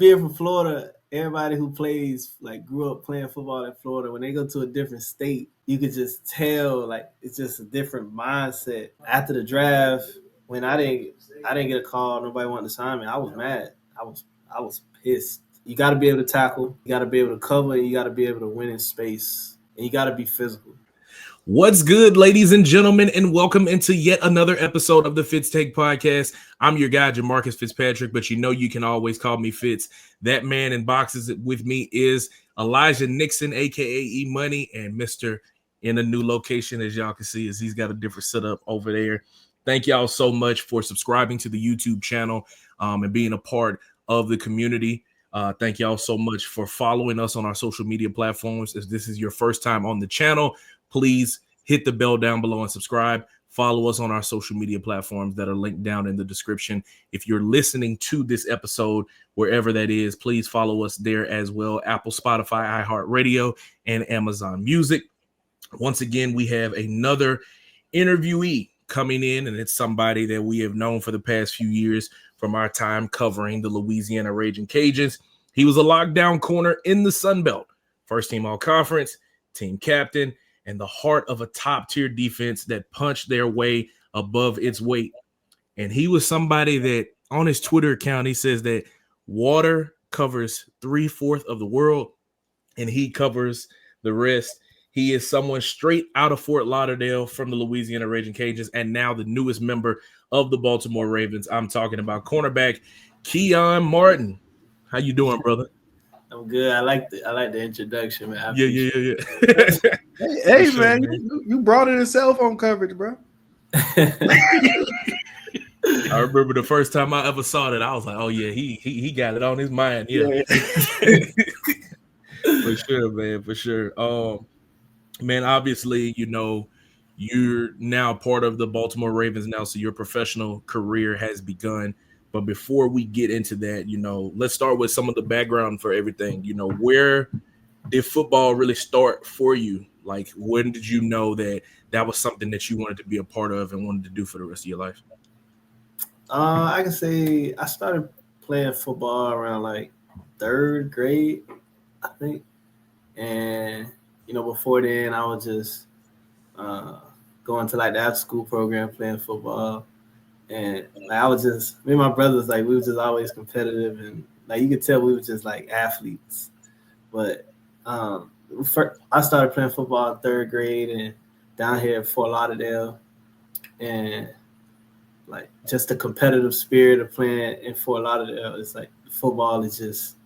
being from Florida, everybody who plays, like, grew up playing football in Florida, when they go to a different state, you could just tell, like, it's just a different mindset. After the draft, when I didn't get a call, nobody wanted to sign me, I was mad. I was pissed. You got to be able to tackle, you got to be able to cover, and you got to be able to win in space, and you got to be physical. What's good, ladies and gentlemen, and welcome into yet another episode of the Fitz Take Podcast. I'm your guy, Jamarcus Fitzpatrick, but you know you can always call me Fitz. That man in boxes with me is Elijah Nixon, a.k.a. E-Money, and Mr. in a new location, as y'all can see, as he's got a different setup over there. Thank y'all so much for subscribing to the YouTube channel and being a part of the community. Thank y'all so much for following us on our social media platforms. If this is your first time on the channel, please hit the bell down below and subscribe. Follow us on our social media platforms that are linked down in the description. If you're listening to this episode, wherever that is, please follow us there as well. Apple, Spotify, iHeartRadio, and Amazon Music. Once again, we have another interviewee coming in, and it's somebody that we have known for the past few years from our time covering the Louisiana Ragin Cajuns. He was a lockdown corner in the Sun Belt, first team all conference, team captain, and the heart of a top-tier defense that punched their way above its weight. And he was somebody that on his Twitter account, he says that water covers 3/4 of the world, and he covers the rest. He is someone straight out of Fort Lauderdale from the Louisiana Ragin Cajuns, and now the newest member of the Baltimore Ravens. I'm talking about cornerback Keyon Martin. How you doing, brother? I'm good. I like the introduction, man. Yeah. Hey sure, man, you brought in a cell phone coverage, bro. I remember the first time I ever saw that, I was like, "Oh yeah, he got it on his mind." Yeah. For sure, man. For sure. Man, obviously, you know, you're now part of the Baltimore Ravens now, so your professional career has begun. But before we get into that, you know, let's start with some of the background for everything. You know, where did football really start for you? Like, when did you know that that was something that you wanted to be a part of and wanted to do for the rest of your life? I can say I started playing football around like 3rd grade, I think. And, you know, before then, I was just going to like the after school program playing football. And like, I was just, me and my brothers, like, we were just always competitive. And like, you could tell we were just like athletes. But I started playing football in 3rd grade and down here at Fort Lauderdale. And like, just the competitive spirit of playing in Fort Lauderdale, it's like football is just,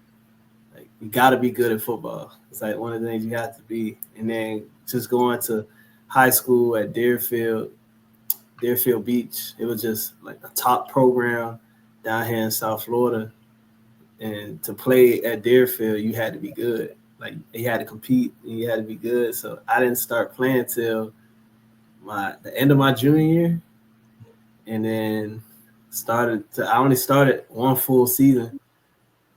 like, you got to be good at football. It's like one of the things you have to be. And then just going to high school at Deerfield Beach, it was just like a top program down here in South Florida. And to play at Deerfield, you had to be good. Like, you had to compete and you had to be good. So I didn't start playing till the end of my junior year. And then I only started one full season,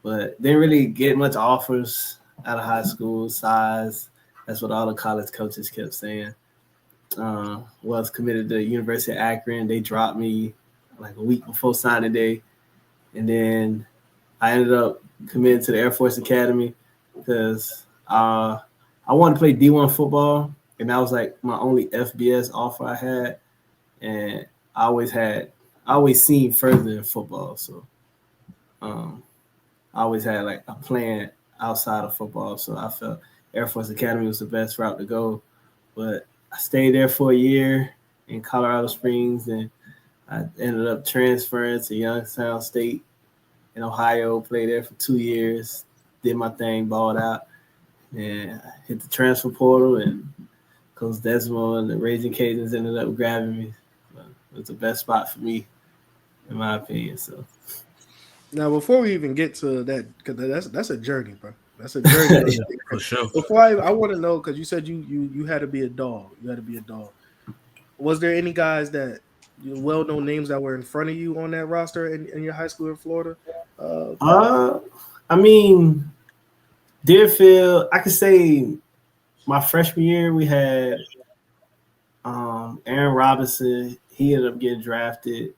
but didn't really get much offers out of high school. Size, that's what all the college coaches kept saying. Was committed to the University of Akron. They dropped me like a week before signing day. And then I ended up committing to the Air Force Academy because I wanted to play D1 football, and that was like my only FBS offer I had. And I always seen further in football. So I always had like a plan outside of football. So I felt Air Force Academy was the best route to go. But I stayed there for a year in Colorado Springs, and I ended up transferring to Youngstown State in Ohio, played there for 2 years, did my thing, balled out, and I hit the transfer portal, and Coach Desmo and the Ragin Cajuns ended up grabbing me. It was the best spot for me, in my opinion. So now, before we even get to that, because that's a journey, bro. That's a journey. Yeah, for sure. Before I want to know, because you said you had to be a dog. You had to be a dog. Was there any guys that well-known names that were in front of you on that roster in your high school in Florida? I mean, Deerfield, I could say my freshman year we had Aaron Robinson. He ended up getting drafted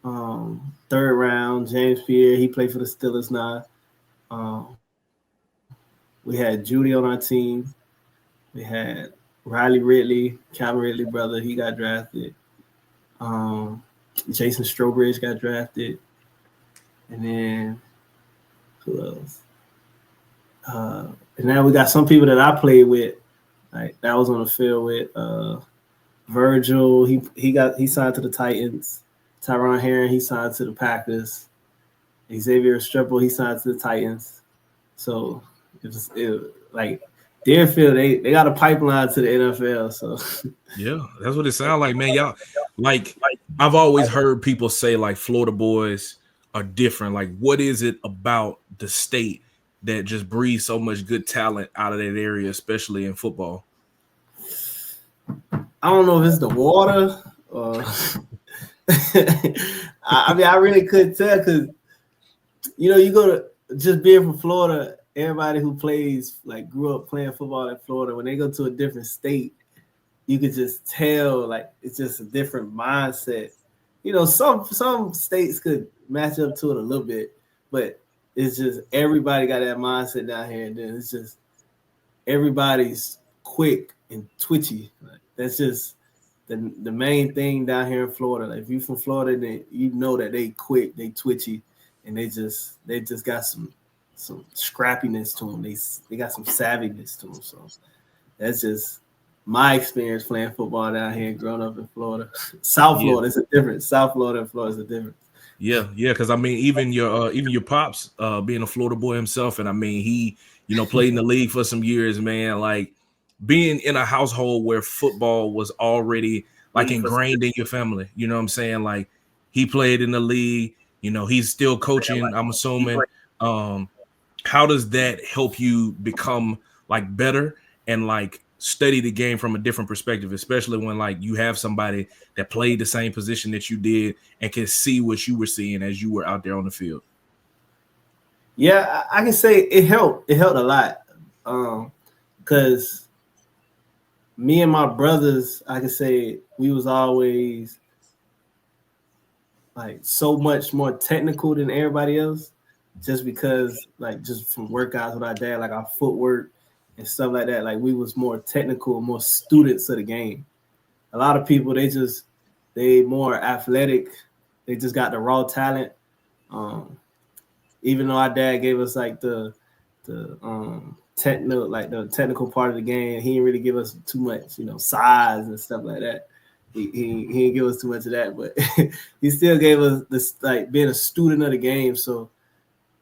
3rd round. James Pierre, he played for the Steelers now. We had Judy on our team. We had Riley Ridley, Calvin Ridley brother. He got drafted. Jason Strobridge got drafted. And then who else? And now we got some people that I played with. Like that was on the field with Virgil. He signed to the Titans. Tyron Herron, he signed to the Packers. Xavier Streppel, he signed to the Titans. So it like Deerfield, they got a pipeline to the NFL. So yeah, that's what it sounds like, man. Y'all like I've always heard people say like Florida boys are different. Like, what is it about the state that just breeds so much good talent out of that area, especially in football? I don't know if it's the water or I mean, I really couldn't tell because you go to just being from Florida. Everybody who plays like grew up playing football in Florida. When they go to a different state, you could just tell like it's just a different mindset. Some states could match up to it a little bit, but it's just everybody got that mindset down here, and then it's just everybody's quick and twitchy. Like, that's just the main thing down here in Florida. Like, if you're from Florida, then you know that they quick, they twitchy, and they just got some scrappiness to them. They got some savviness to them. So that's just my experience playing football down here, growing up in Florida. South Florida is a difference. South Florida and Florida is a difference. Yeah, because I mean, even your pops, being a Florida boy himself, and I mean, he played in the league for some years, man. Like being in a household where football was already like ingrained in your family. You know what I'm saying? Like he played in the league. He's still coaching, I'm assuming. How does that help you become like better and like study the game from a different perspective, especially when like you have somebody that played the same position that you did and can see what you were seeing as you were out there on the field? Yeah, I can say it helped. It helped a lot because me and my brothers, I can say we was always like so much more technical than everybody else, just because like just from workouts with our dad, like our footwork and stuff like that. Like we was more technical, more students of the game. A lot of people, they more athletic. They just got the raw talent. Even though our dad gave us like the technical part of the game, he didn't really give us too much, size and stuff like that. He didn't give us too much of that, but he still gave us this like being a student of the game. So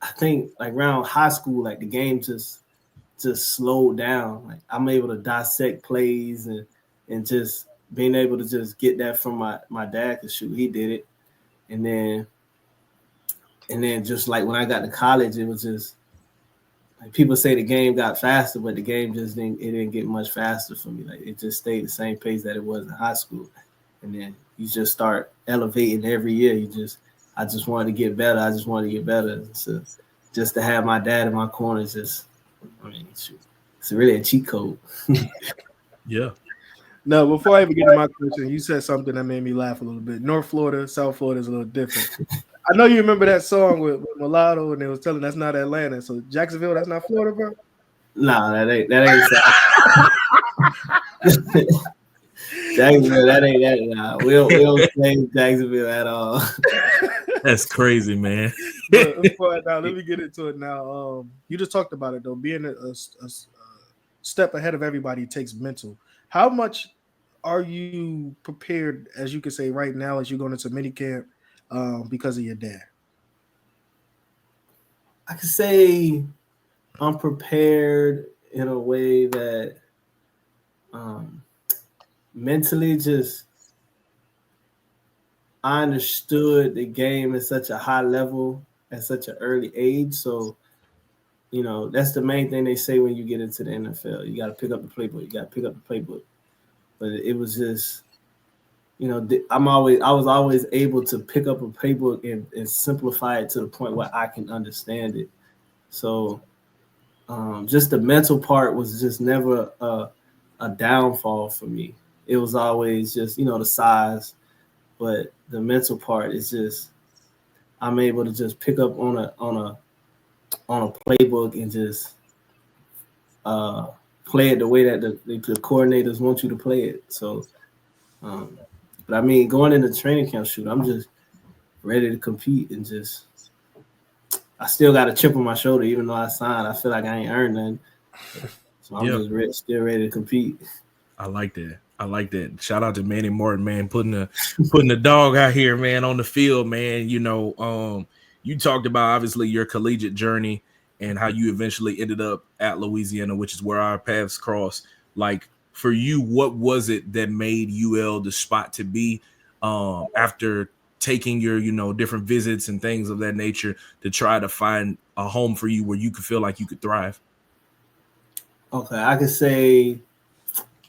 I think like around high school, like the game just slowed down. Like I'm able to dissect plays and just being able to just get that from my dad, because shoot, he did it. And then just like when I got to college, it was just like people say the game got faster, but the game didn't get much faster for me. Like it just stayed the same pace that it was in high school. And then you just start elevating every year. I just wanted to get better. I just wanted to get better. So just to have my dad in my corner is just, it's really a cheat code. Yeah. No, before I even get to my question, you said something that made me laugh a little bit. North Florida, South Florida is a little different. I know you remember that song with Mulatto, and they was telling that's not Atlanta. So Jacksonville, that's not Florida, bro? Nah, that ain't Jacksonville, that ain't that. Nah, we don't claim Jacksonville at all. That's crazy, man. Now, let me get into it now. You just talked about it, though. Being a step ahead of everybody takes mental. How much are you prepared, as you could say right now, as you're going into minicamp, because of your dad? I could say I'm prepared in a way that mentally just I understood the game at such a high level at such an early age. So, that's the main thing they say when you get into the NFL. You got to pick up the playbook. But it was just, I was always able to pick up a playbook and simplify it to the point where I can understand it. So just the mental part was just never a downfall for me. It was always just, the size, but the mental part is just, I'm able to just pick up on on a playbook and just play it the way that the coordinators want you to play it. So, but I mean, going into training camp, shoot, I'm just ready to compete and just. I still got a chip on my shoulder, even though I signed. I feel like I ain't earned nothing, so I'm just still ready to compete. I like that. I like that. Shout out to Manny Martin, man, putting the dog out here, man, on the field, man. You know, you talked about obviously your collegiate journey and how you eventually ended up at Louisiana, which is where our paths crossed. Like for you, what was it that made UL the spot to be after taking your, you know, different visits and things of that nature to try to find a home for you where you could feel like you could thrive? Okay, I could say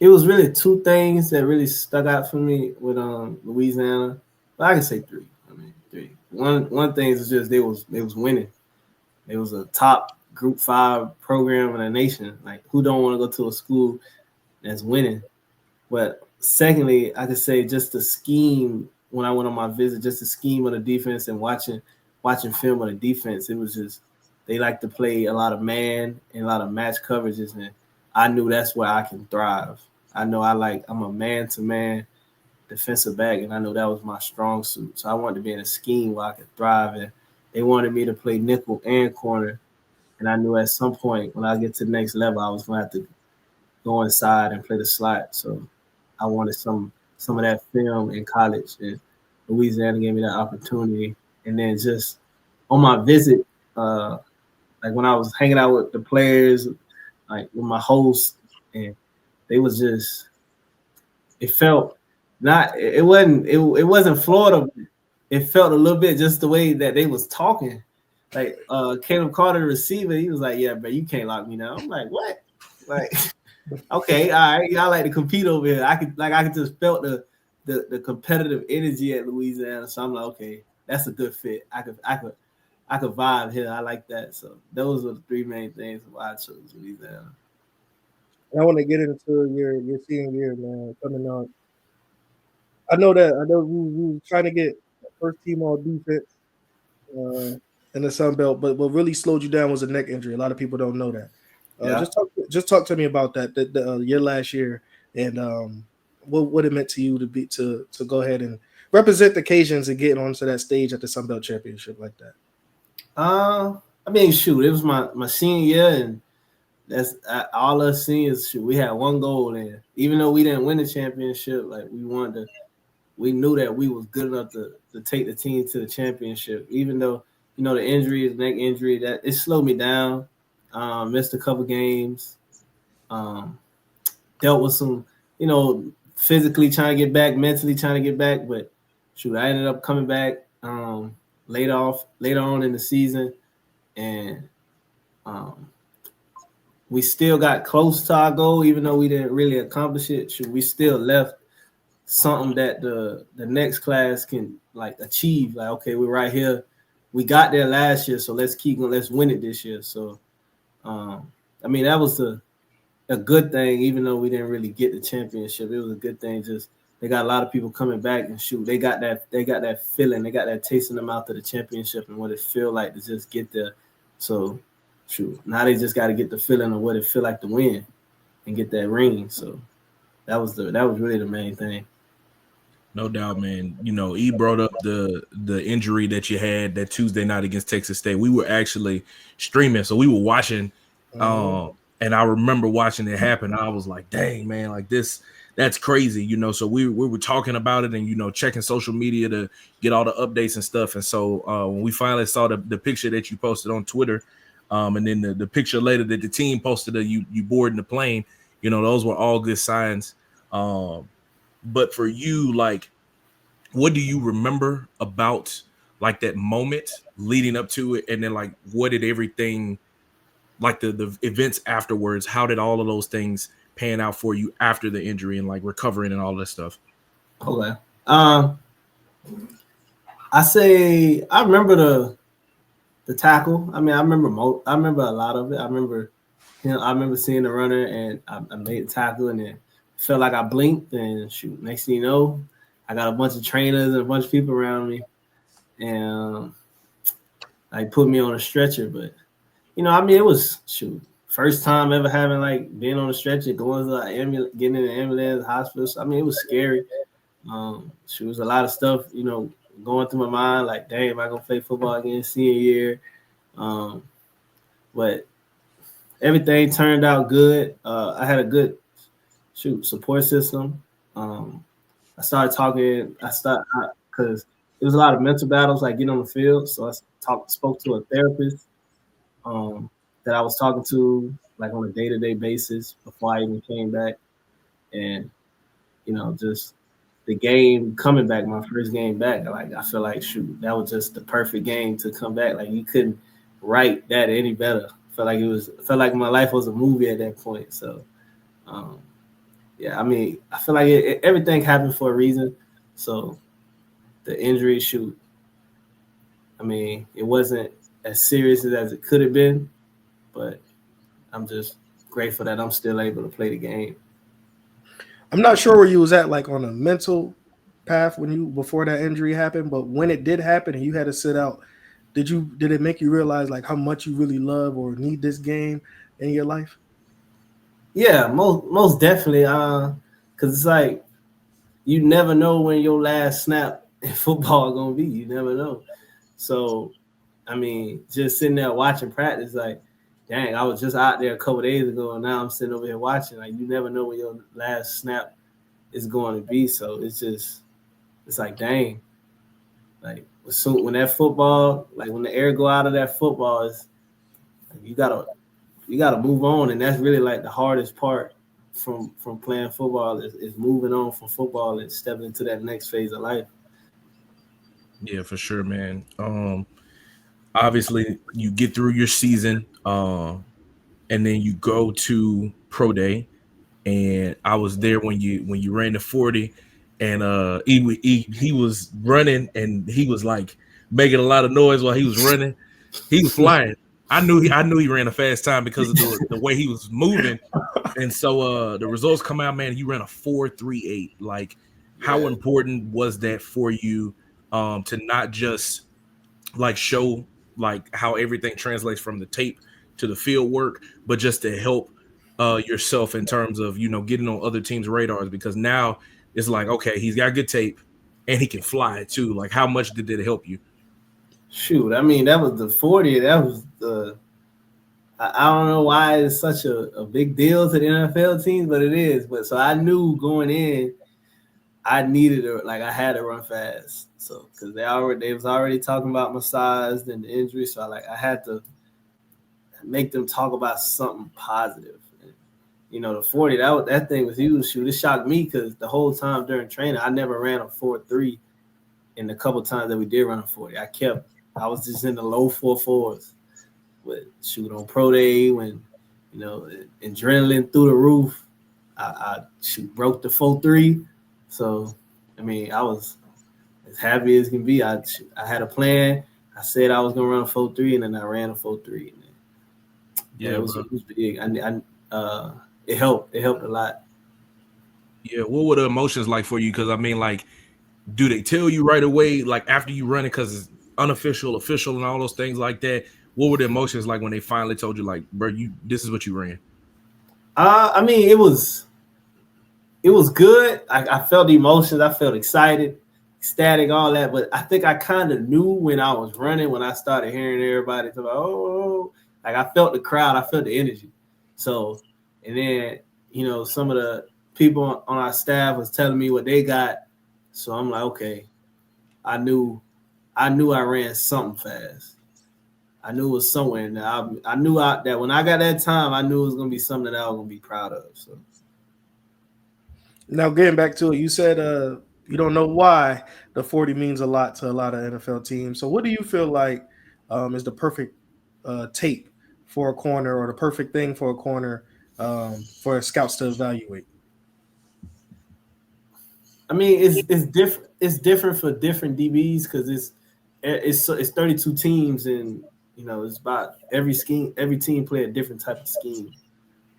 it was really two things that really stuck out for me with Louisiana. But I can say three. I mean, three. One thing is just they was winning. It was a top Group 5 program in the nation. Like, who don't want to go to a school that's winning? But secondly, I could say just the scheme when I went on my visit, just the scheme of the defense and watching film of the defense. It was just they like to play a lot of man and a lot of match coverages, and I knew that's where I can thrive. I know I'm a man-to-man defensive back, and I know that was my strong suit. So I wanted to be in a scheme where I could thrive, and they wanted me to play nickel and corner. And I knew at some point when I get to the next level, I was going to have to go inside and play the slot. So I wanted some of that film in college, and Louisiana gave me that opportunity. And then just on my visit, like when I was hanging out with the players, like with my host, and they was just, it felt not, it wasn't Florida. It felt a little bit just the way that they was talking. Like Caleb Carter, the receiver, he was like, "Yeah, but you can't lock me down." I'm like, "What?" Like, okay, all right, y'all like to compete over here. I could just felt the competitive energy at Louisiana. So I'm like, okay, that's a good fit. I could vibe here. I like that. So those are the three main things why I chose Louisiana. I want to get into your senior year, man, coming on. I know we were trying to get first team all defense in the Sun Belt, but what really slowed you down was a neck injury. A lot of people don't know that. Yeah. Just talk to me about that. Your last year and what it meant to you to go ahead and represent the Cajuns and get onto that stage at the Sun Belt Championship like that. I mean, shoot, it was my senior year, and that's all us seniors. Shoot, we had one goal, and even though we didn't win the championship, like we knew that we was good enough to take the team to the championship. Even though the neck injury, that it slowed me down. Missed a couple games. Dealt with some, physically trying to get back, mentally trying to get back, but shoot, I ended up coming back later on in the season, and we still got close to our goal, even though we didn't really accomplish it. Shoot, we still left something that the next class can like achieve. Like, okay, we're right here. We got there last year, so let's keep going. Let's win it this year. So, I mean, that was a good thing, even though we didn't really get the championship. It was a good thing. Just they got a lot of people coming back, and shoot, they got that feeling, they got that taste in the mouth of the championship and what it feel like to just get there. So, shoot, now they just got to get the feeling of what it feel like to win and get that ring. So that was really the main thing. No doubt, man. E brought up the injury that you had that Tuesday night against Texas State. We were actually streaming, so we were watching. And I remember watching it happen. I was like, dang, man, like this, that's crazy, So we were talking about it and, checking social media to get all the updates and stuff. And so when we finally saw the picture that you posted on Twitter, and then the picture later that the team posted of you boarding the plane, those were all good signs. But for you, like, what do you remember about like that moment leading up to it? And then like, what did everything, like the events afterwards, how did all of those things pan out for you after the injury and like recovering and all that stuff? Okay. I say I remember the tackle. I mean, I remember a lot of it. I remember seeing the runner and I made the tackle, and then felt like I blinked, and shoot, next thing you know, I got a bunch of trainers and a bunch of people around me, and like put me on a stretcher. But I mean, it was first time ever having like being on the stretcher, going to like getting in the ambulance, hospital. So, I mean, it was scary. It was a lot of stuff, going through my mind. Like, dang, am I gonna play football again senior year? But everything turned out good. I had a good support system. I started talking. Because it was a lot of mental battles, like getting on the field. So I spoke to a therapist that I was talking to like on a day-to-day basis before I even came back, and just the game coming back, my first game back. Like I feel like that was just the perfect game to come back. Like you couldn't write that any better. Felt like my life was a movie at that point. So. Yeah, I mean, I feel like everything happened for a reason. So the injury, I mean, it wasn't as serious as it could have been, but I'm just grateful that I'm still able to play the game. I'm not sure where you was at, like on a mental path before that injury happened, but when it did happen and you had to sit out, did it make you realize like how much you really love or need this game in your life? Yeah, most definitely. Because it's like you never know when your last snap in football is gonna be. You never know. So, I mean, just sitting there watching practice, like, dang, I was just out there a couple days ago, and now I'm sitting over here watching. Like, you never know when your last snap is going to be. So it's like, dang, like when that football, like when the air go out of that football, is you gotta move on, and that's really like the hardest part from playing football is moving on from football and stepping into that next phase of life. Yeah, for sure, man. Obviously you get through your season, and then you go to pro day, and I was there when you ran the 40, and he was running, and he was like making a lot of noise while he was running. He was flying. I knew he ran a fast time because of the way he was moving. And so the results come out, man. He ran a 4.38. Like, how important was that for you to not just like show like how everything translates from the tape to the field work, but just to help yourself in terms of getting on other teams' radars? Because now it's like, okay, he's got good tape and he can fly too. Like, how much did it help you? I mean, that was the 40. That was I don't know why it's such a big deal to the NFL teams, but it is. But so I knew going in, I needed I had to run fast. So because they was already talking about my size and the injury, so I had to make them talk about something positive. And, the 40, that thing was huge. It shocked me because the whole time during training, I never ran a 4.3. In the couple times that we did run a 40, I was just in the low 4.4s. But on pro day when adrenaline through the roof, I broke the 4.3. So I mean, I was as happy as can be. I had a plan. I said I was gonna run a 4.3, and then I ran a 4.3. Yeah, it was big. It helped. It helped a lot. Yeah, what were the emotions like for you? Because I mean, like, do they tell you right away, like after you run it, because it's unofficial, official, and all those things like that? What were the emotions like when they finally told you, like, bro, this is what you ran? I mean, it was good. I felt the emotions. I felt excited, ecstatic, all that. But I think I kind of knew when I was running, when I started hearing everybody talk about, oh, like I felt the crowd. I felt the energy. So, and then, some of the people on our staff was telling me what they got. So I'm like, okay, I knew I ran something fast. I knew it was somewhere in there. I knew that when I got that time, I knew it was going to be something that I was going to be proud of. So. Now, getting back to it, you said you don't know why the 40 means a lot to a lot of NFL teams. So what do you feel like is the perfect tape for a corner, or the perfect thing for a corner for scouts to evaluate? I mean, it's different. It's different for different DBs because it's 32 teams, and it's about every team play a different type of scheme.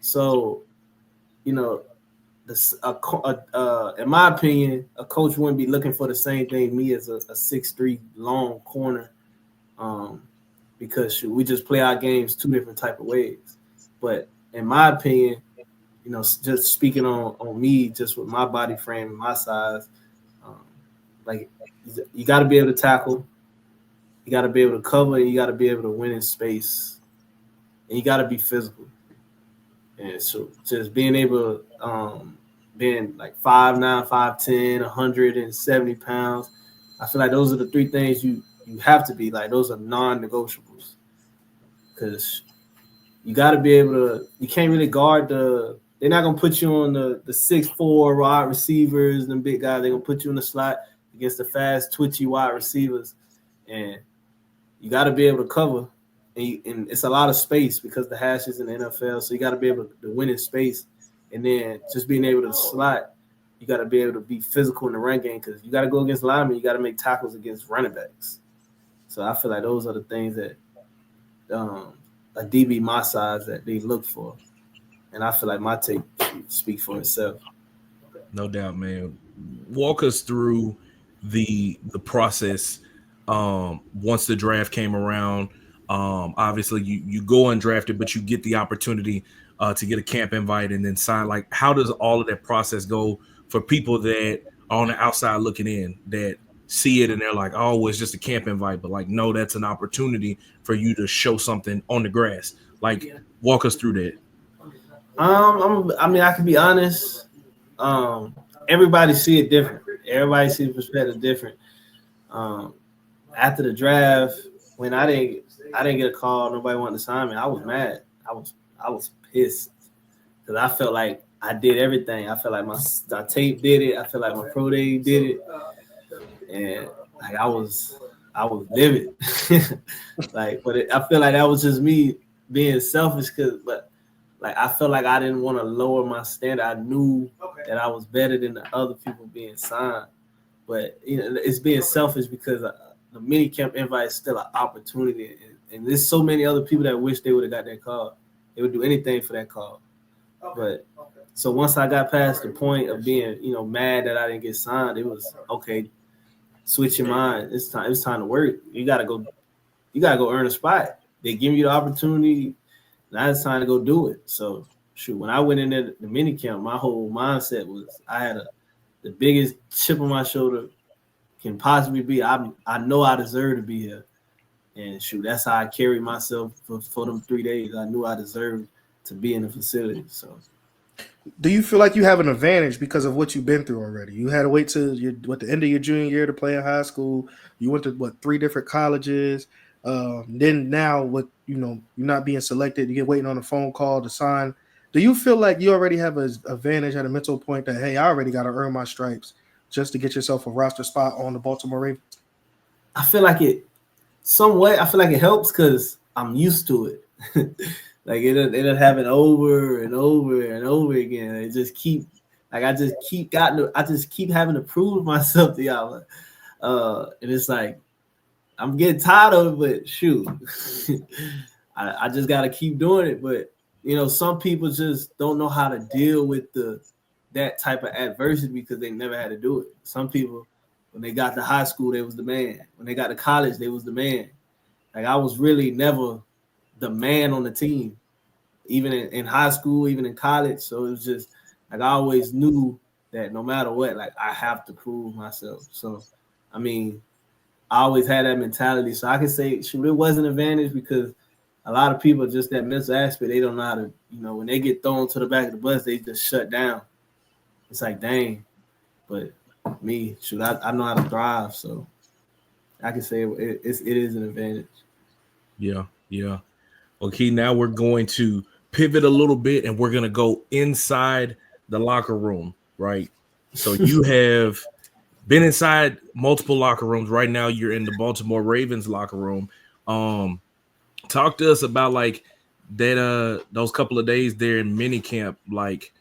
So, in my opinion, a coach wouldn't be looking for the same thing me as a 6'3" long corner, because we just play our games two different type of ways. But in my opinion, just speaking on me, just with my body frame and my size, like you got to be able to tackle, you got to be able to cover, and you got to be able to win in space, and you got to be physical. And so just being able to, being like 5'9", 5'10", 170 pounds, I feel like those are the three things you have to be. Like, those are non-negotiables, because you got to be able to. You can't really guard they're not gonna put you on the 6'4" wide receivers, them big guys. They're gonna put you in the slot against the fast, twitchy wide receivers, and you got to be able to cover. And it's a lot of space because the hashes in the NFL, so you got to be able to win in space, and then just being able to slot. You got to be able to be physical in the run game, because you got to go against linemen. You got to make tackles against running backs. So I feel like those are the things that a DB my size that they look for, and I feel like my take speaks for itself. No doubt, man. Walk us through the process once the draft came around. Obviously, you go undrafted, but you get the opportunity to get a camp invite and then sign. Like, how does all of that process go for people that are on the outside looking in, that see it and they're like, oh, it's just a camp invite, but like, no, that's an opportunity for you to show something on the grass. Like, walk us through that. I can be honest. Everybody see it different. Everybody see the perspective different. After the draft, when I didn't get a call, nobody wanted to sign me, I was mad. I was pissed, because I felt like I did everything. I felt like my tape did it. I felt like my pro day did it, and like I was livid. But I feel like that was just me being selfish, but like I felt like I didn't want to lower my standard. I knew that I was better than the other people being signed, but it's being selfish, because the minicamp invite is still an opportunity, and there's so many other people that wish they would have got that call. They would do anything for that call. But so once I got past the point of being, mad that I didn't get signed, it was okay. Switch your mind. It's time to work. You gotta go earn a spot. They give you the opportunity. Now it's time to go do it. So shoot, when I went in there, the minicamp, my whole mindset was I had the biggest chip on my shoulder can possibly be. I know I deserve to be here. And shoot, that's how I carried myself for them 3 days. I knew I deserved to be in the facility. So, do you feel like you have an advantage because of what you've been through already? You had to wait till the end of your junior year to play in high school. You went to 3 different colleges. Then now, with you're not being selected, you get waiting on a phone call to sign. Do you feel like you already have an advantage at a mental point that, hey, I already got to earn my stripes just to get yourself a roster spot on the Baltimore Ravens? I feel like it. Somewhat, I feel like it helps because I'm used to it. Like it'll happen over and over and over again. I just keep having to prove myself to y'all. And it's like I'm getting tired of it, but shoot, I just gotta keep doing it. But some people just don't know how to deal with that type of adversity because they never had to do it. Some people, when they got to high school, they was the man. When they got to college, they was the man. Like, I was really never the man on the team, even in high school, even in college. So it was just like I always knew that no matter what, like I have to prove myself. So, I mean, I always had that mentality. So I can say, shoot, it was an advantage because a lot of people, just that mental aspect, they don't know how to, when they get thrown to the back of the bus, they just shut down. It's like, dang. But me, shoot, I know how to thrive. So I can say it is an advantage. Yeah. Okay, now we're going to pivot a little bit and we're going to go inside the locker room, right? So you have been inside multiple locker rooms. Right now you're in the Baltimore Ravens locker room. Talk to us about like that those couple of days there in minicamp. Like,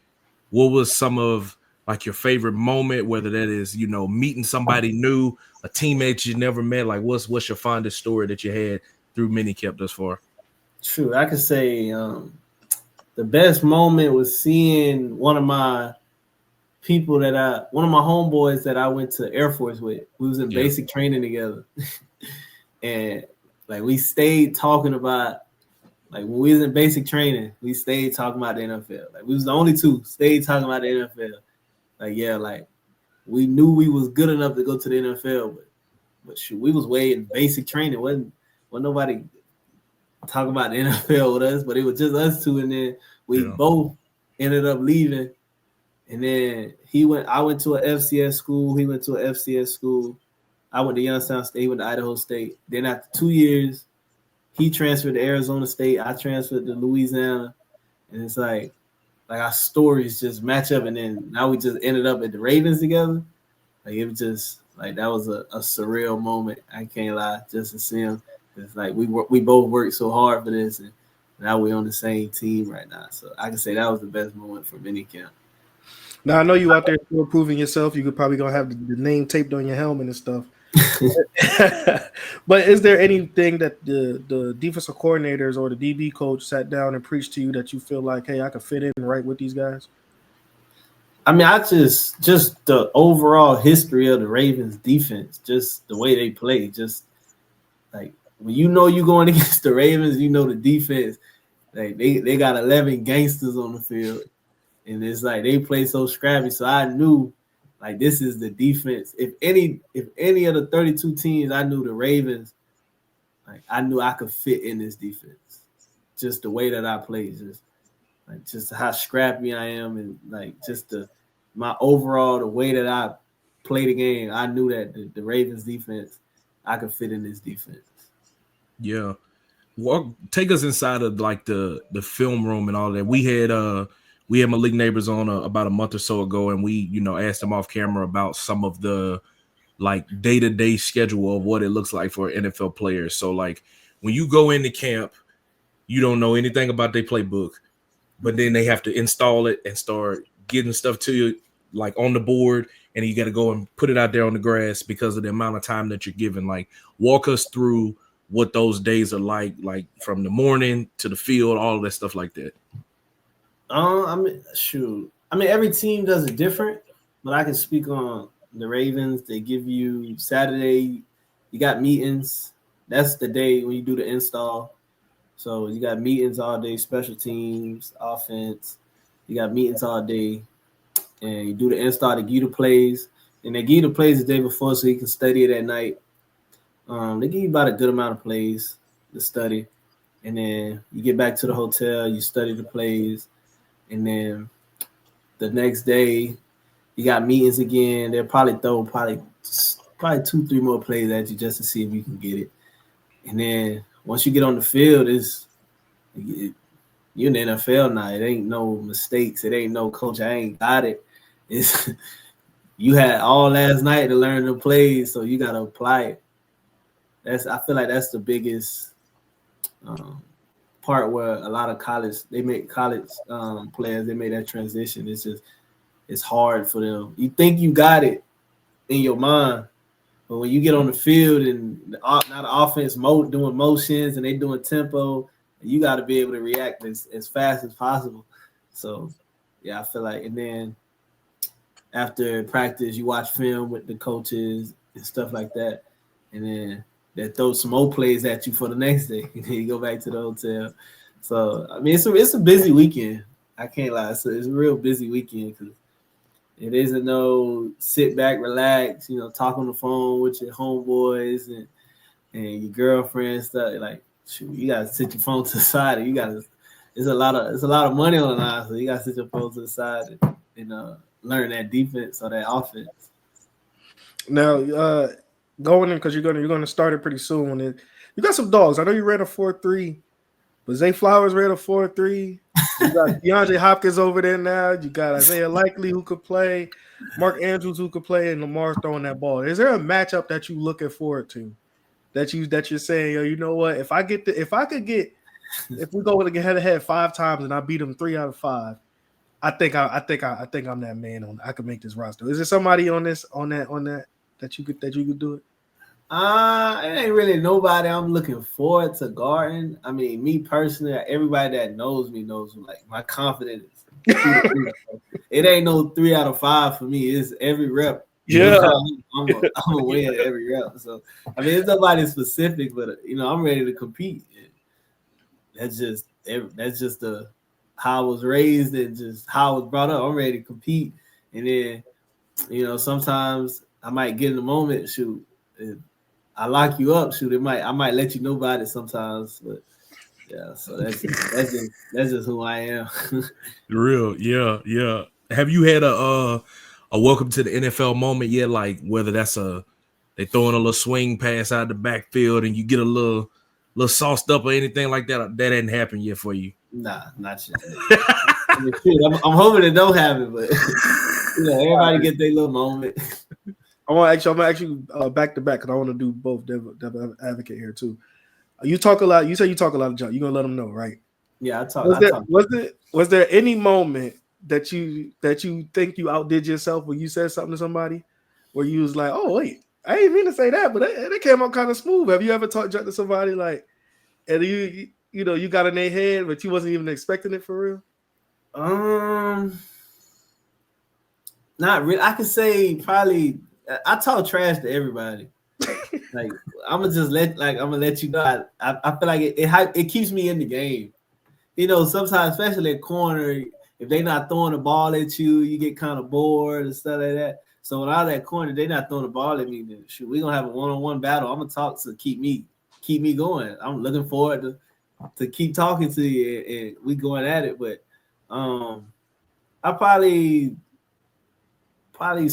what was some of like your favorite moment, whether that is, meeting somebody new, a teammate you never met? Like, what's your fondest story that you had through minicamp thus far? True. I could say the best moment was seeing one of my homeboys that I went to Air Force with. We was in basic training together. And Like we stayed talking about, like when we was in basic training, we stayed talking about the NFL. Like we was the only two stayed talking about the NFL. Like yeah, like we knew we was good enough to go to the NFL, but shoot, we was way in basic training. Wasn't nobody talking about the NFL with us, but it was just us two, and then we both ended up leaving. And then I went to an FCS school. He went to an FCS school. I went to Youngstown State. He went to Idaho State. Then after 2 years, he transferred to Arizona State. I transferred to Louisiana. And it's like our stories just match up. And then now we just ended up at the Ravens together. Like it was just like that was a surreal moment. I can't lie, just to see him. It's like we both worked so hard for this, and now we're on the same team right now. So I can say that was the best moment for Minicamp. Now I know you out there still proving yourself. You could probably gonna have the name taped on your helmet and stuff. But is there anything that the defensive coordinators or the DB coach sat down and preached to you that you feel like, hey, I could fit in right with these guys? I mean, I just the overall history of the Ravens defense, just the way they play, just like when you know you're going against the Ravens, you know the defense, like they got 11 gangsters on the field, and it's like they play so scrappy. So I knew like this is the defense. If any of the 32 teams, I knew the Ravens, like I knew I could fit in this defense. Just the way that I play, just how scrappy I am, and like just my overall the way that I play the game. I knew that the Ravens defense, I could fit in this defense. Yeah, take us inside of like the film room and all that. We had Malik Neighbors on about a month or so ago, and we asked him off camera about some of the like day-to-day schedule of what it looks like for NFL players. So like when you go into camp, you don't know anything about their playbook, but then they have to install it and start getting stuff to you like on the board, and you got to go and put it out there on the grass because of the amount of time that you're given. Like walk us through what those days are like from the morning to the field, all of that stuff like that. I mean, every team does it different, but I can speak on the Ravens. They give you Saturday, you got meetings. That's the day when you do the install. So you got meetings all day, special teams, offense. You got meetings all day, and you do the install. They give you the plays, and they give you the plays the day before so you can study it at night. They give you about a good amount of plays to study, and then you get back to the hotel, you study the plays, and then the next day you got meetings again. They'll probably throw probably 2-3 more plays at you just to see if you can get it. And then once you get on the field, you're in the NFL now. It ain't no mistakes. It ain't no coach. I ain't got it. It's you had all last night to learn the plays, so you got to apply it. I feel like that's the biggest part where a lot of college players, they make that transition. It's hard for them. You think you got it in your mind, but when you get on the field and now the offense doing motions and they doing tempo, you got to be able to react as fast as possible. So, yeah, I feel like, and then after practice, you watch film with the coaches and stuff like that, and then they throw some more plays at you for the next day, and then you go back to the hotel. So, I mean, it's a busy weekend. I can't lie. So it's a real busy weekend because it isn't no sit back, relax, talk on the phone with your homeboys and your girlfriend stuff. Like, shoot, you gotta sit your phone to the side. And it's a lot of money on the line, so you gotta sit your phone to the side and learn that defense or that offense. Now, going in because you're gonna start it pretty soon. And you got some dogs. I know you ran a 4.3, but Zay Flowers ran a 4.3. You got DeAndre Hopkins over there now. You got Isaiah Likely who could play, Mark Andrews who could play, and Lamar's throwing that ball. Is there a matchup that you looking forward to? That you're saying, you know what? If we go head to head 5 times and I beat them 3 out of 5, I think I'm that man. I could make this roster. Is there somebody on that you could do it? It ain't really nobody I'm looking forward to guarding. I mean, me personally, everybody that knows me knows like my confidence. It ain't no 3 out of 5 for me. It's every rep Yeah. I'm a win every round. So I mean, it's nobody specific, but I'm ready to compete. That's just the how I was raised and just how I was brought up. I'm ready to compete, and then sometimes I might get in the moment. Shoot, I lock you up. Shoot, I might let you know about it sometimes, but yeah. So that's just who I am. Real, yeah. Have you had a welcome to the NFL moment yet? Like whether that's they throwing a little swing pass out the backfield and you get a little sauced up or anything like that. That hadn't happened yet for you. Nah, not yet. I mean, I'm hoping it don't happen, but everybody get their little moment. I'm gonna actually back to back because I want to do both devil advocate here too. You talk a lot. You say you talk a lot of junk. You're gonna let them know, right? Yeah, I talk. Was there any moment that you think you outdid yourself when you said something to somebody where you was like, oh wait, I didn't mean to say that, but it came out kind of smooth. Have you ever talked junk to somebody like, and you got in their head, but you wasn't even expecting it for real? Not really. I could say probably I talk trash to everybody. Like I'm gonna let you know. I feel like it keeps me in the game. Sometimes, especially at corner, if they not throwing the ball at you, you get kind of bored and stuff like that. So when I was at corner, they not throwing the ball at me. Then shoot, we gonna have a one-on-one battle. I'm gonna talk to keep me going. I'm looking forward to keep talking to you and we going at it. But I probably 2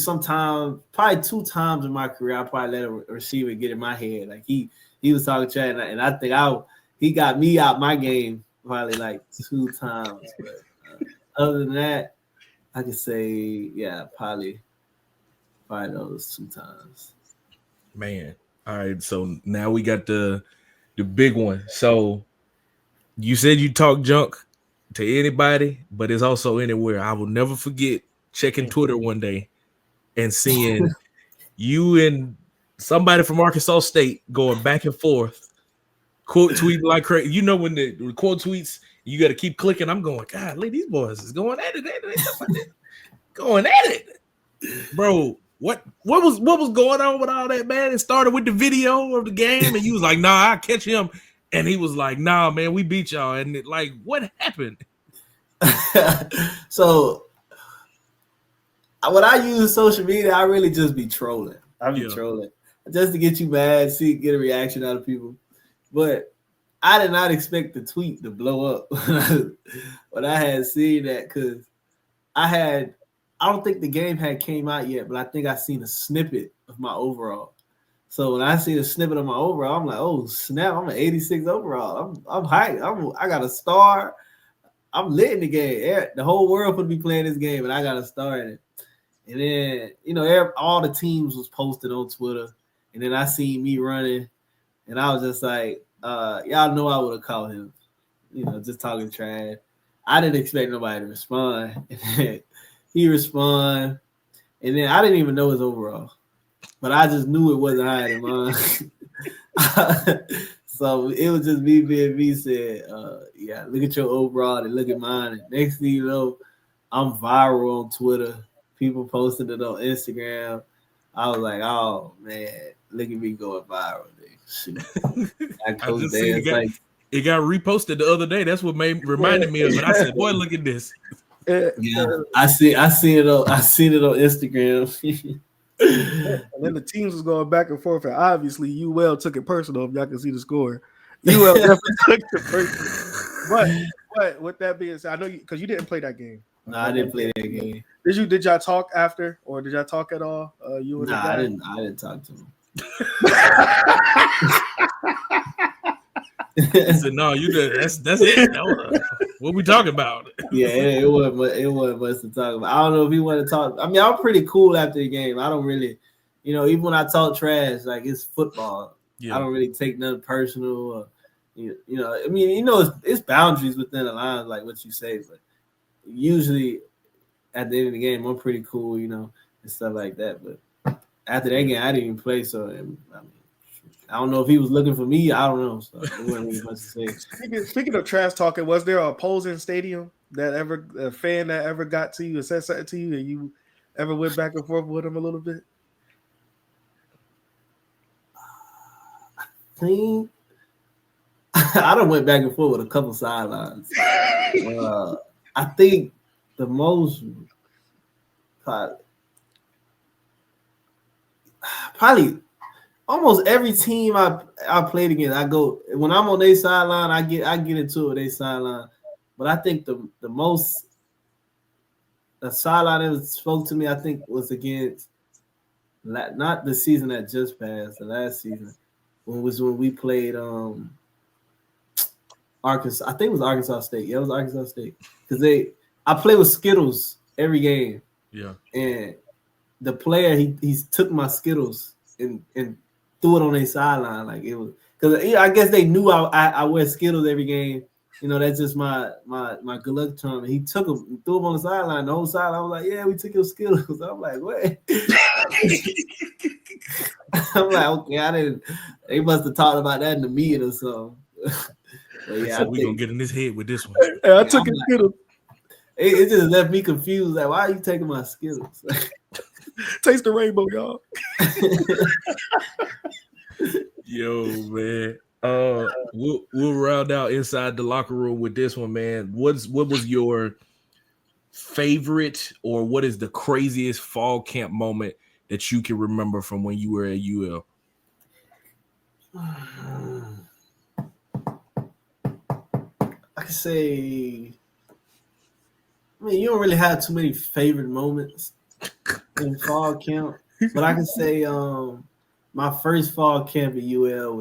times in my career, I probably let a receiver get in my head. Like he was talking trash, and I think he got me out my game probably like 2 times. But other than that, I could say yeah, probably those 2 times. Man, all right. So now we got the big one. So you said you talk junk to anybody, but it's also anywhere. I will never forget checking Twitter one day and seeing you and somebody from Arkansas State going back and forth, quote tweeting like crazy. When the quote tweets, you got to keep clicking. I'm going, God, these boys is going at it, going at it, bro. What was going on with all that, man? It started with the video of the game, and you was like, "Nah, I'll catch him," and he was like, "Nah, man, we beat y'all." And what happened? So when I use social media, I really just be trolling. I be trolling just to get you mad, get a reaction out of people. But I did not expect the tweet to blow up when I had seen that because I don't think the game had came out yet, but I think I seen a snippet of my overall. So when I see a snippet of my overall, I'm like, oh snap, I'm an 86 overall. I'm hyped. I got a star. I'm lit in the game. The whole world would be playing this game, and I got a star in it. And then, all the teams was posted on Twitter. And then I seen me running, and I was just like, y'all know I would have called him, just talking trash. I didn't expect nobody to respond. He respond, and then I didn't even know his overall, but I just knew it wasn't higher than mine. So it was just me being me said, yeah, look at your overall and look at mine. And next thing you know, I'm viral on Twitter. People posted it on Instagram. I was like, oh man, look at me going viral. It got reposted the other day. That's what reminded me of it. I said, boy, look at this. Yeah, I seen it on Instagram. And then the teams was going back and forth, and obviously UL took it personal. If y'all can see the score, UL definitely took it personal. But with that being said, I know because you didn't play that game. No, I didn't play that game. Did y'all talk after, or did y'all talk at all? You and I didn't talk to him. He said, "No, you did. That's it. What we talking about?" Yeah, it wasn't much to talk about. I don't know if he wanted to talk. I mean, I'm pretty cool after the game. I don't really, even when I talk trash, like it's football. Yeah. I don't really take nothing personal. Or, I mean, it's boundaries within the lines, like what you say. But usually, at the end of the game, I'm pretty cool, and stuff like that. But after that game, I didn't even play, so I mean. I don't know if he was looking for me. I don't know. So it wasn't really much to say. Speaking of trash talking, was there a opposing stadium a fan that ever got to you and said something to you, and you ever went back and forth with him a little bit? clean. I done went back and forth with a couple sidelines. I think the most probably almost every team I played against, I go when I'm on their sideline, I get into it with their sideline. But I think the sideline that spoke to me, I think, was against not the season that just passed, the last season, when we played Arkansas. I think it was Arkansas State. Yeah, it was Arkansas State. Because I play with Skittles every game. Yeah. And the player, he took my Skittles and threw it on their sideline. Like it was, because I guess they knew I wear Skittles every game. You know, that's just my good luck charm. And he took them and threw them on the sideline. The whole sideline, I was like, yeah, we took your Skittles. I'm like, what? I'm like, okay, I didn't. They must have talked about that in the meeting or something. But yeah, so we're gonna get in his head with this one. Hey, I took his Skittles. It just left me confused. Like, why are you taking my Skittles? Taste the rainbow, y'all. Yo, man. We'll round out inside the locker room with this one, man. What was your favorite, or what is the craziest fall camp moment that you can remember from when you were at UL? I can say, I mean, you don't really have too many favorite moments in fall camp, but I can say my first fall camp at UL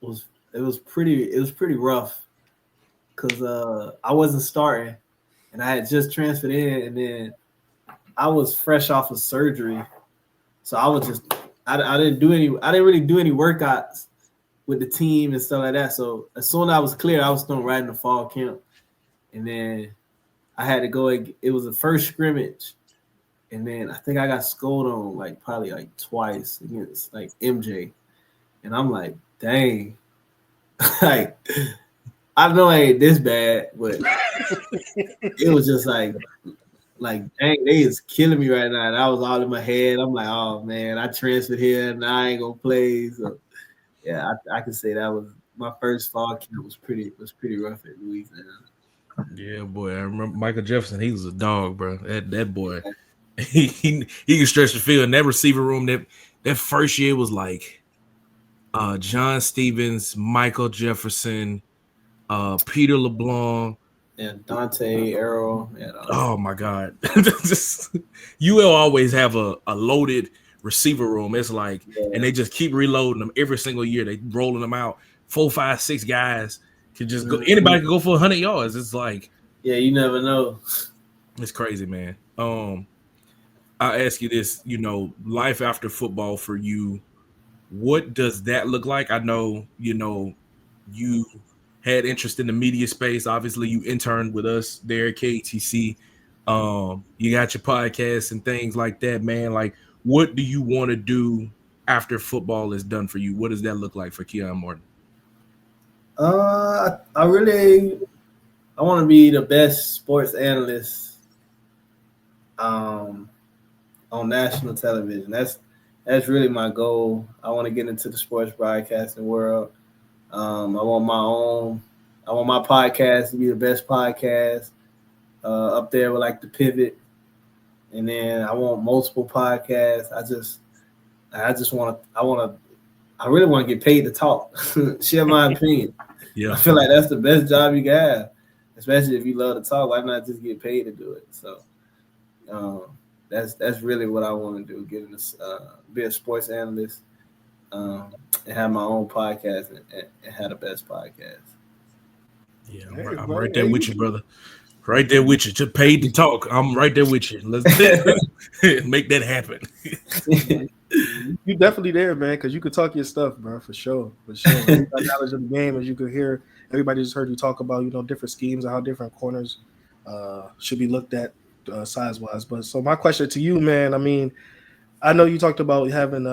was pretty rough because I wasn't starting and I had just transferred in, and then I was fresh off of surgery, so I didn't really do any workouts with the team and stuff like that. So as soon as I was clear, I was still riding the fall camp, and then I had to go. It was the first scrimmage, and then I think I got scolded on probably twice against MJ, and I'm like, dang, like I know I ain't this bad, but it was just like dang, they is killing me right now. And I was all in my head. I'm like, oh man, I transferred here and I ain't gonna play. So yeah, I can say that was my first fall camp. Was pretty rough at Louisiana. Yeah, boy. I remember Michael Jefferson. He was a dog, bro. That boy. He can stretch the field in that receiver room. That first year was like John Stevens, Michael Jefferson, Peter LeBlanc, and Dante Arrow. And, oh my God. UL always have a loaded receiver room. It's like, and they just keep reloading them every single year. They rolling them out. 4, 5, 6 guys can just go. Anybody can go for 100 yards. It's like, yeah, you never know. It's crazy, man. I'll ask you this, life after football for you, what does that look like? I know, you had interest in the media space. Obviously, you interned with us there at KTC. You got your podcasts and things like that, man. Like, what do you want to do after football is done for you? What does that look like for Keyon Martin? I want to be the best sports analyst on national television. That's really my goal. I want to get into the sports broadcasting world. I want my podcast to be the best podcast up there with the Pivot, and then I want multiple podcasts. I really want to get paid to talk, share my opinion. Yeah, I feel like that's the best job you can have, especially if you love to talk. Why not just get paid to do it? So that's really what I want to do: be a sports analyst, and have my own podcast and have the best podcast. Yeah, I'm right there with you, brother. Right there with you. Just paid to talk. I'm right there with you. Let's make that happen. You definitely there, man, because you could talk your stuff, bro, for sure. You got knowledge of the game, as you could hear. Everybody just heard you talk about, different schemes and how different corners should be looked at size-wise. But so my question to you, man, I mean, I know you talked about having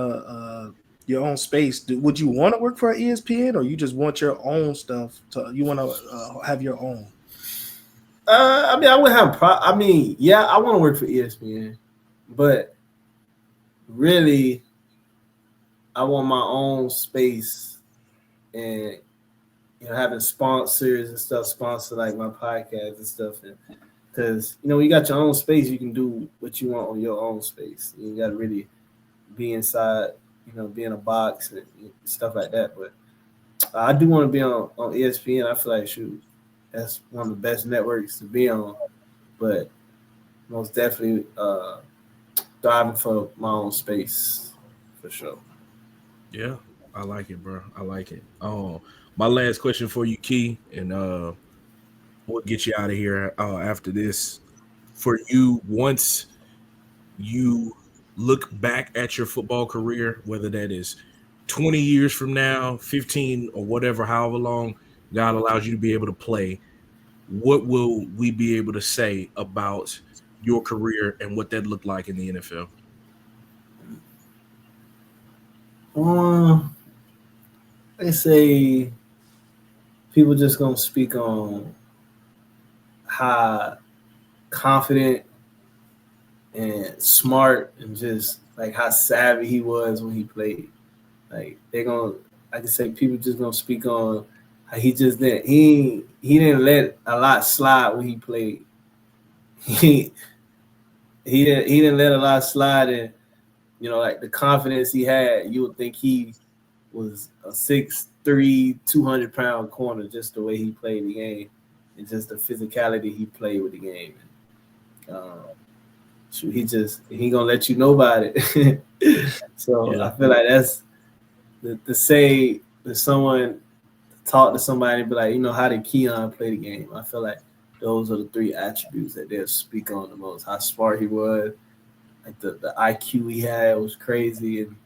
your own space. Would you want to work for ESPN, or you just want your own stuff? You want to have your own? I mean, I would have. I want to work for ESPN, but really, I want my own space, and having sponsors and stuff sponsor like my podcast and stuff, because when you got your own space, you can do what you want on your own space. You got to really be inside, be in a box and stuff like that. But I do want to be on ESPN. I feel like shoot, that's one of the best networks to be on. But most definitely thriving for my own space for sure. Yeah, I like it, bro. I like it. My last question for you, Key, and we'll get you out of here after this. For you, once you look back at your football career, whether that is 20 years from now, 15 or whatever, however long God allows you to be able to play, what will we be able to say about your career and what that looked like in the NFL? I say people just gonna speak on how confident and smart and just like how savvy he was when he played. Like I can say people just gonna speak on how he just didn't he didn't let a lot slide when he played. He didn't let a lot slide, and like the confidence he had, you would think he was a 6'3", 200-pound corner, just the way he played the game and just the physicality he played with the game. He gonna let you know about it. So yeah. I feel like that's to say that someone talk to somebody and be like, how did Keyon play the game? I feel like those are the three attributes that they'll speak on the most. How smart he was, like the IQ he had was crazy, and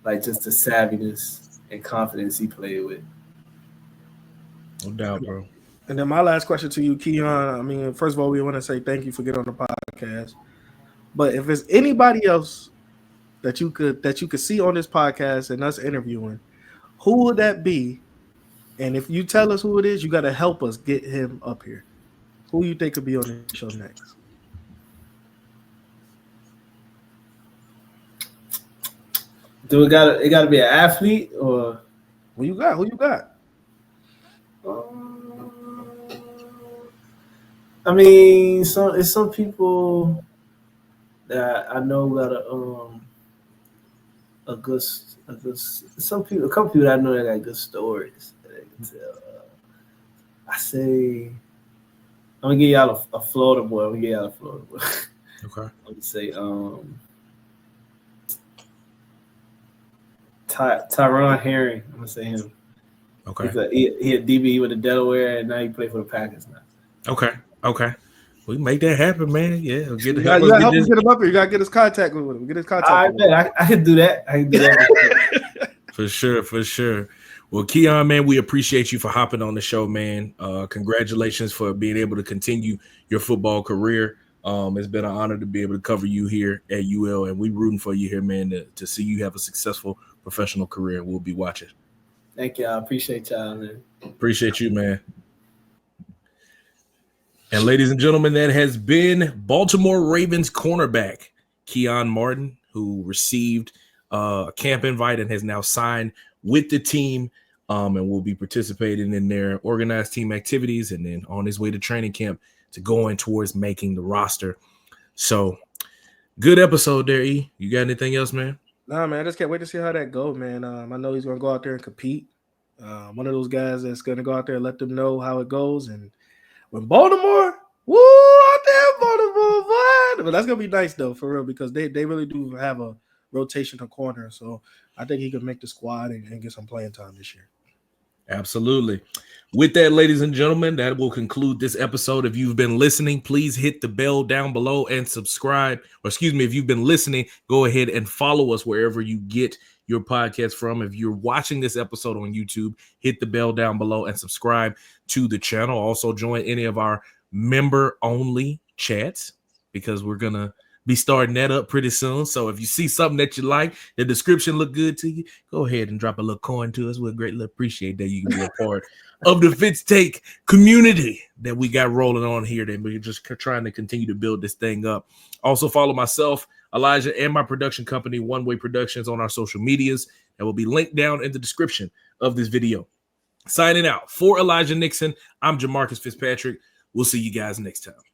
like just the savviness and confidence he played with. No doubt, bro. And then my last question to you, Keyon. I mean, first of all, we want to say thank you for getting on the podcast. But if there's anybody else that you could see on this podcast and us interviewing, who would that be? And if you tell us who it is, you got to help us get him up here. Who you think could be on the show next? Do it got to be an athlete, or who you got? I mean, it's some people that I know got a couple people that I know that got good stories that they can tell. I say I'm gonna give y'all a Florida boy. Okay. I'm gonna say Tyron Herring. I'm gonna say him. Okay. He a DB with the Delaware, and now he play for the Packers now. Okay. We make that happen, man. Yeah, you gotta help him get him up here. You gotta get his contact with him. Get his contact. I can do that. For sure. Well, Keyon, man, we appreciate you for hopping on the show, man. Congratulations for being able to continue your football career. It's been an honor to be able to cover you here at UL, and we rooting for you here, man, to see you have a successful professional career. We'll be watching. Thank you. I appreciate y'all, man. Appreciate you, man. And ladies and gentlemen, that has been Baltimore Ravens cornerback Keyon Martin, who received a camp invite and has now signed with the team, and will be participating in their organized team activities, and then on his way to training camp to going towards making the roster. So good episode there, E. You got anything else, man? Nah, man, I just can't wait to see how that goes, man. I know he's going to go out there and compete. One of those guys that's going to go out there and let them know how it goes. And when Baltimore, woo, out there, Baltimore, boy. But that's going to be nice, though, for real, because they really do have a rotational corner. So I think he can make the squad and get some playing time this year. Absolutely. With that, ladies and gentlemen, that will conclude this episode. If you've been listening, please hit the bell down below and subscribe. Or excuse me, if you've been listening, go ahead and follow us wherever you get your podcast from. If you're watching this episode on YouTube, hit the bell down below and subscribe to the channel. Also join any of our member-only chats, because we're going to be starting that up pretty soon. So if you see something that you like, the description look good to you, go ahead and drop a little coin to us. We'll greatly appreciate that. You can be a part of the Fitz Take community that we got rolling on here. That we're just trying to continue to build this thing up. Also follow myself, Elijah, and my production company, ONEWAY Productions, on our social medias. That will be linked down in the description of this video. Signing out for Elijah Nixon, I'm Jamarcus Fitzpatrick. We'll see you guys next time.